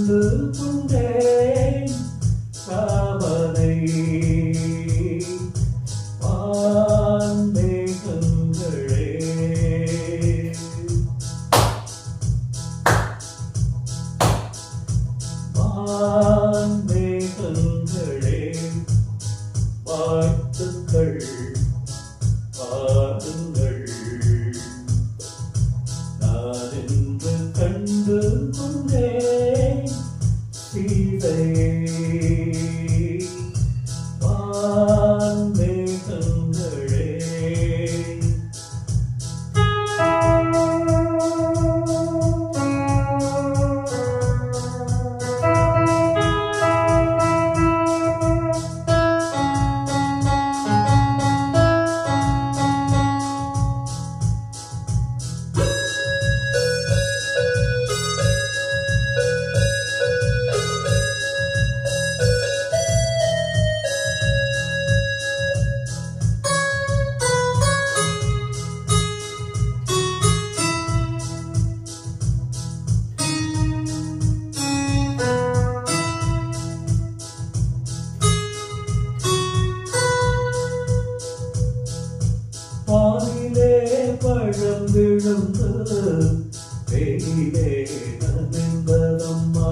கண்டு கொண்டேன் காவலை வான்மேகங்களே வான்மேகங்களே வாழ்த்துக்கள் பாடுங்கள் நான் என்று கண்டு கொண்டேன் சீதையே வான்மேகங்களே பாலிலே பழம் விழுந்து வெயிலே நனைந்ததம்மா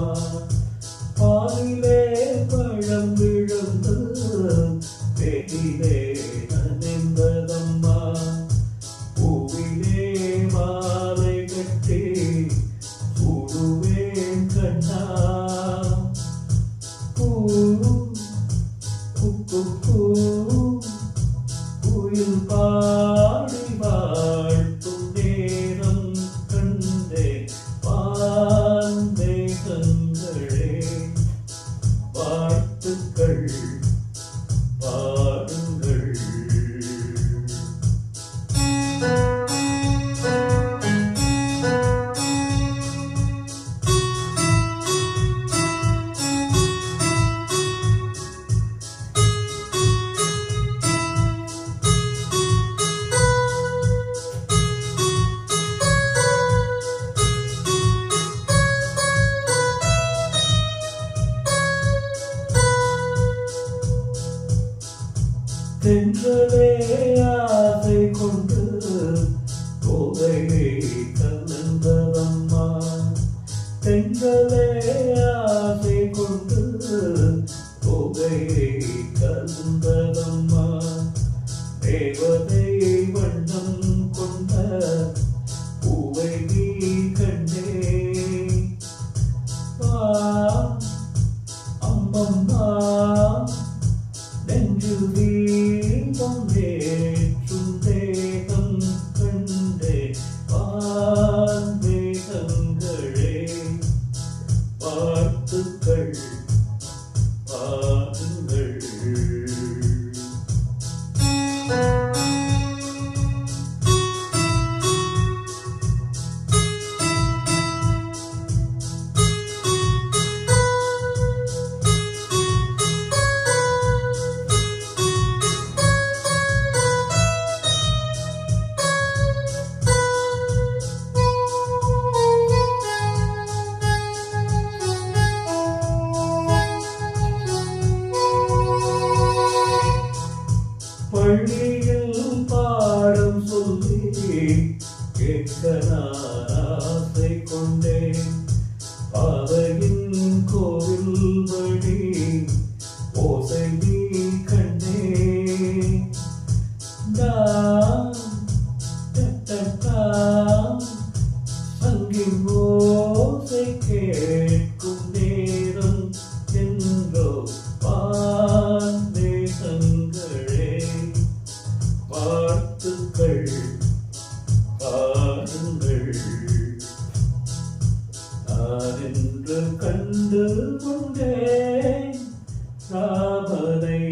பாலிலே பழம் விழுந்து வெயிலே நனைந்ததம்மா பூவிலே மாலை கட்டி சூடுவேன் கண்ணா பூ பூ பூ குயில் பாடி வாழ்த்தும் நேரம் கண்டே வான்மேகங்களே வாழ்த்துக்கள் பாடுங்கள் தென்றலே ஆசை கொண்டு கோதையை கலந்ததம்மா தென்றலே ஆசை கொண்டு கோதையை கலந்ததம்மா தேவதை வண்ணம் கொண்ட பூவை நீ கண்டே அம்மம்மா நெஞ்சு தீபம் ஏற்றும் தேகம் கண்டே வான்மேகங்களே வாழ்த்துக்கள் பாடுங்கள் பள்ளியில் பாடம் சொல்லி கேட்க நான் ஆசை கொண்டேன் பாதையின் கோவில் வழி ஓசை நீ கண்டே அங்கின் ஓசை கேட்கும் நேரம் என்றோ வான்மேகங்களே வாழ்த்துக்கள் பாடுங்கள் நான் என்று கண்டு கொண்டேன் ராமனை